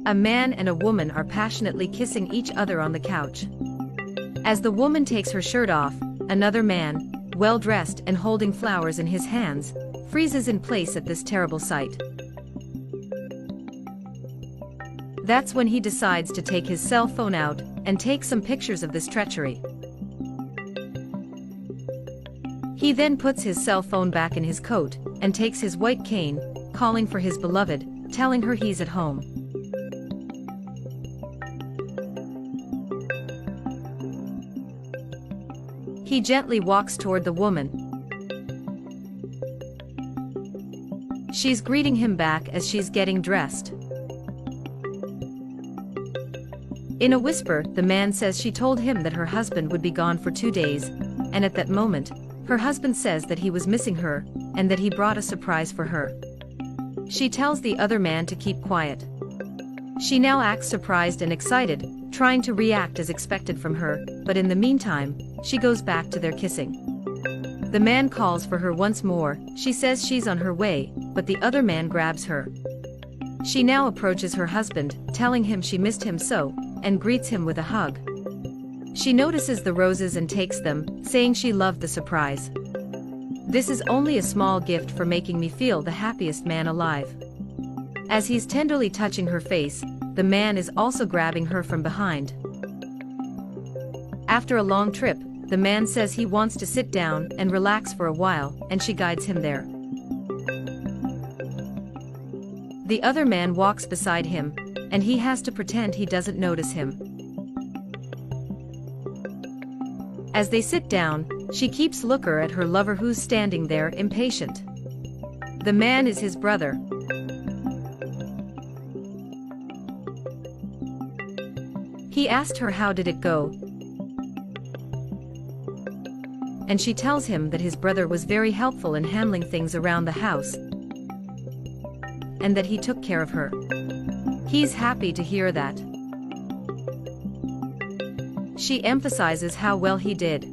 A man and a woman are passionately kissing each other on the couch. As the woman takes her shirt off, another man, well-dressed and holding flowers in his hands, freezes in place at this terrible sight. That's when he decides to take his cell phone out and take some pictures of this treachery. He then puts his cell phone back in his coat and takes his white cane, calling for his beloved, telling her he's at home. He gently walks toward the woman. She's greeting him back as she's getting dressed. In a whisper, the man says she told him that her husband would be gone for 2 days, and at that moment, her husband says that he was missing her, and that he brought a surprise for her. She tells the other man to keep quiet. She now acts surprised and excited, trying to react as expected from her, but in the meantime, she goes back to their kissing. The man calls for her once more. She says she's on her way, but the other man grabs her. She now approaches her husband, telling him she missed him so, and greets him with a hug. She notices the roses and takes them, saying she loved the surprise. This is only a small gift for making me feel the happiest man alive. As he's tenderly touching her face, the man is also grabbing her from behind. After a long trip, the man says he wants to sit down and relax for a while, and she guides him there. The other man walks beside him, and he has to pretend he doesn't notice him. As they sit down, she keeps looking at her lover who's standing there impatient. The man is his brother. He asked her how did it go, and she tells him that his brother was very helpful in handling things around the house, and that he took care of her. He's happy to hear that. She emphasizes how well he did.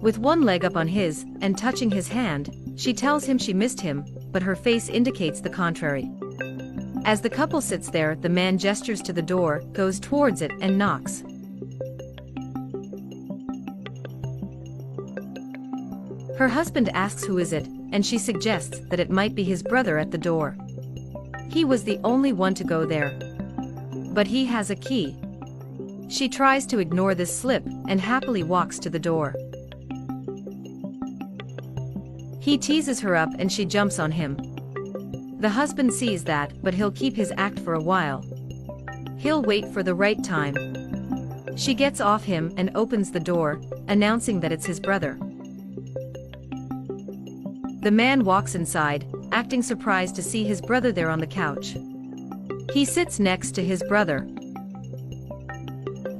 With one leg up on his, and touching his hand, she tells him she missed him, but her face indicates the contrary. As the couple sits there, the man gestures to the door, goes towards it and knocks. Her husband asks who is it, and she suggests that it might be his brother at the door. He was the only one to go there. But he has a key. She tries to ignore this slip and happily walks to the door. He teases her up and she jumps on him. The husband sees that, but he'll keep his act for a while. He'll wait for the right time. She gets off him and opens the door, announcing that it's his brother. The man walks inside, acting surprised to see his brother there on the couch. He sits next to his brother.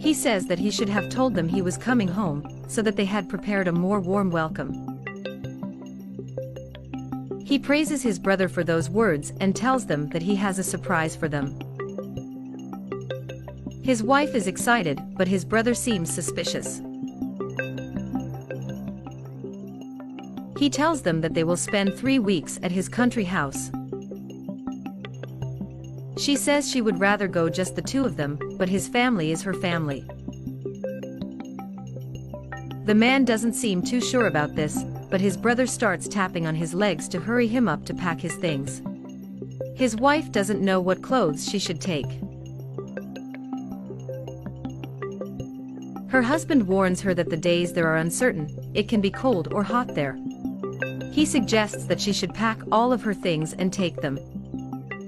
He says that he should have told them he was coming home, so that they had prepared a more warm welcome. He praises his brother for those words and tells them that he has a surprise for them. His wife is excited, but his brother seems suspicious. He tells them that they will spend 3 weeks at his country house. She says she would rather go just the two of them, but his family is her family. The man doesn't seem too sure about this, but his brother starts tapping on his legs to hurry him up to pack his things. His wife doesn't know what clothes she should take. Her husband warns her that the days there are uncertain, it can be cold or hot there. He suggests that she should pack all of her things and take them.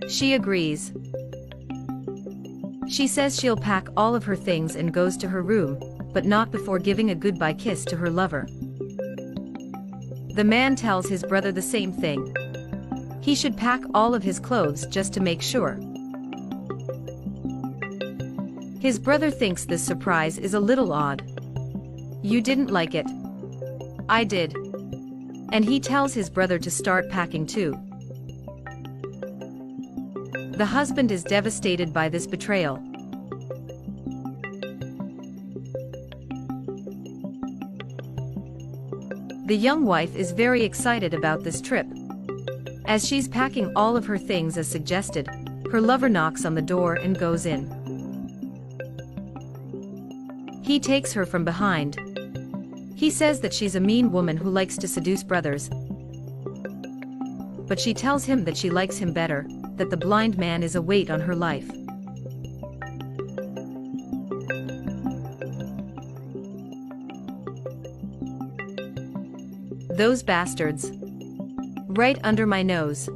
She agrees. She says she'll pack all of her things and goes to her room, but not before giving a goodbye kiss to her lover. The man tells his brother the same thing. He should pack all of his clothes just to make sure. His brother thinks this surprise is a little odd. You didn't like it? I did. And he tells his brother to start packing too. The husband is devastated by this betrayal. The young wife is very excited about this trip. As she's packing all of her things as suggested, her lover knocks on the door and goes in. He takes her from behind. He says that she's a mean woman who likes to seduce brothers. But she tells him that she likes him better, that the blind man is a weight on her life. Those bastards. Right under my nose.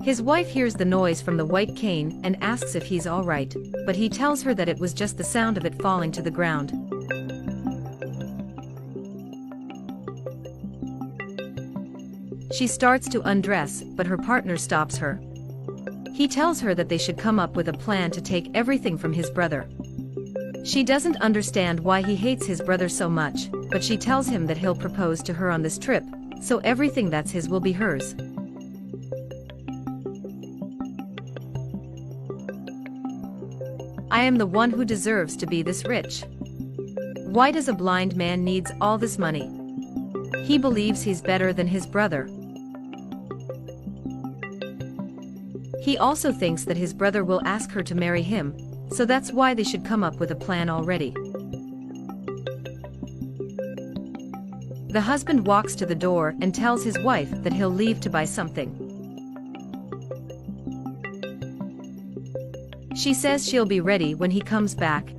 His wife hears the noise from the white cane and asks if he's all right, but he tells her that it was just the sound of it falling to the ground. She starts to undress, but her partner stops her. He tells her that they should come up with a plan to take everything from his brother. She doesn't understand why he hates his brother so much, but she tells him that he'll propose to her on this trip, so everything that's his will be hers. I am the one who deserves to be this rich. Why does a blind man needs all this money? He believes he's better than his brother. He also thinks that his brother will ask her to marry him, so that's why they should come up with a plan already. The husband walks to the door and tells his wife that he'll leave to buy something. She says she'll be ready when he comes back.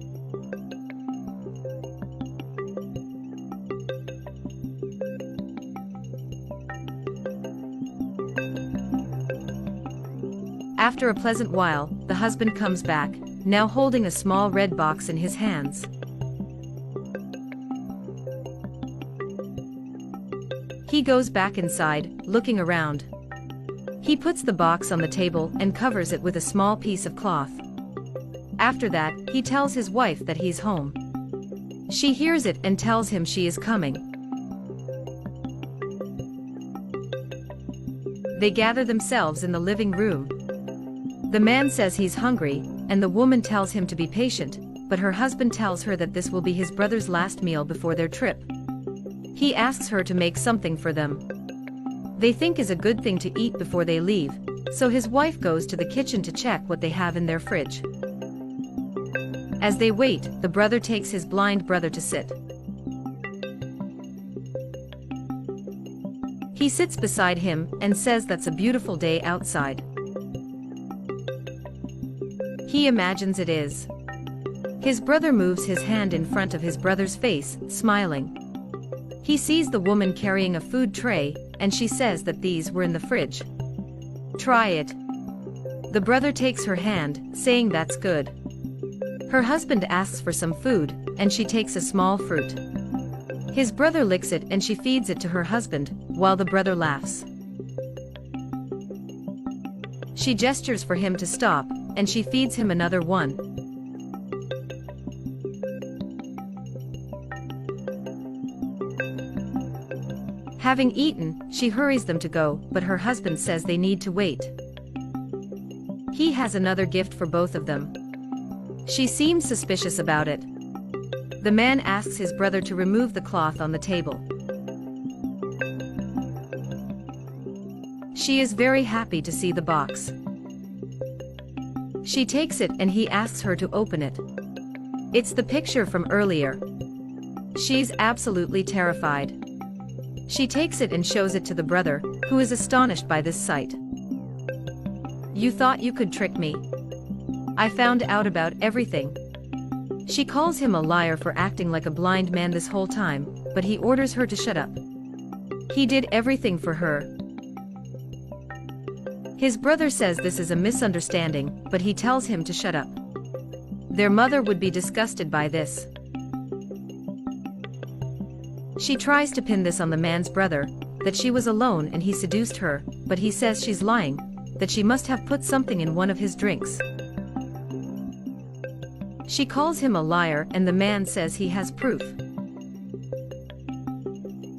After a pleasant while, the husband comes back, now holding a small red box in his hands. He goes back inside, looking around. He puts the box on the table and covers it with a small piece of cloth. After that, he tells his wife that he's home. She hears it and tells him she is coming. They gather themselves in the living room. The man says he's hungry, and the woman tells him to be patient, but her husband tells her that this will be his brother's last meal before their trip. He asks her to make something for them. They think is a good thing to eat before they leave, so his wife goes to the kitchen to check what they have in their fridge. As they wait, the brother takes his blind brother to sit. He sits beside him and says that's a beautiful day outside. He imagines it is. His brother moves his hand in front of his brother's face, smiling. He sees the woman carrying a food tray, and she says that these were in the fridge. Try it. The brother takes her hand, saying that's good. Her husband asks for some food, and she takes a small fruit. His brother licks it and she feeds it to her husband, while the brother laughs. She gestures for him to stop, and she feeds him another one. Having eaten, she hurries them to go, but her husband says they need to wait. He has another gift for both of them. She seems suspicious about it. The man asks his brother to remove the cloth on the table. She is very happy to see the box. She takes it and he asks her to open it. It's the picture from earlier. She's absolutely terrified. She takes it and shows it to the brother, who is astonished by this sight. You thought you could trick me. I found out about everything. She calls him a liar for acting like a blind man this whole time, but he orders her to shut up. He did everything for her. His brother says this is a misunderstanding, but he tells him to shut up. Their mother would be disgusted by this. She tries to pin this on the man's brother, that she was alone and he seduced her, but he says she's lying, that she must have put something in one of his drinks. She calls him a liar and the man says he has proof.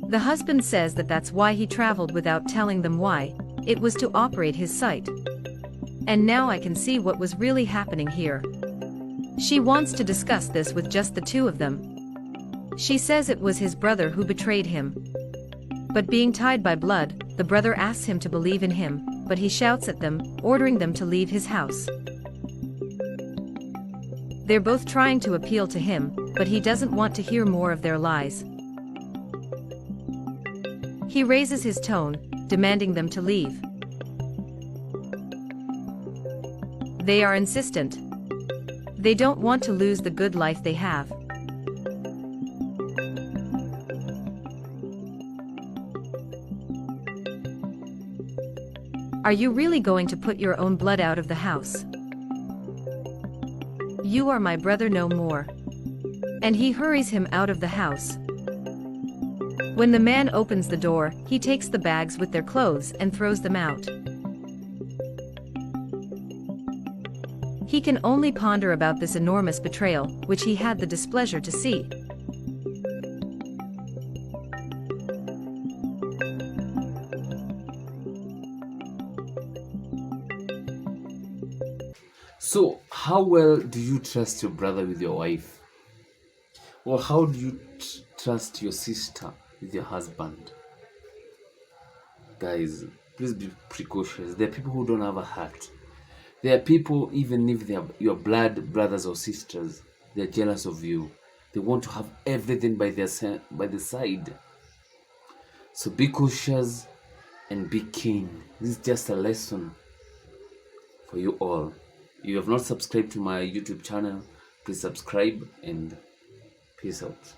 The husband says that that's why he traveled without telling them why, it was to operate his sight. And now I can see what was really happening here. She wants to discuss this with just the two of them. She says it was his brother who betrayed him. But being tied by blood, the brother asks him to believe in him, but he shouts at them, ordering them to leave his house. They're both trying to appeal to him, but he doesn't want to hear more of their lies. He raises his tone, demanding them to leave. They are insistent. They don't want to lose the good life they have. Are you really going to put your own blood out of the house? You are my brother no more. And he hurries him out of the house. When the man opens the door, he takes the bags with their clothes and throws them out. He can only ponder about this enormous betrayal, which he had the displeasure to see. So, how well do you trust your brother with your wife? Or how do you trust your sister with your husband? Guys, please be precautious. There are people who don't have a heart. There are people, even if they are your blood brothers or sisters, they're jealous of you. They want to have everything by the side. So be cautious and be keen. This is just a lesson for you all. If you have not subscribed to my YouTube channel, please subscribe and peace out.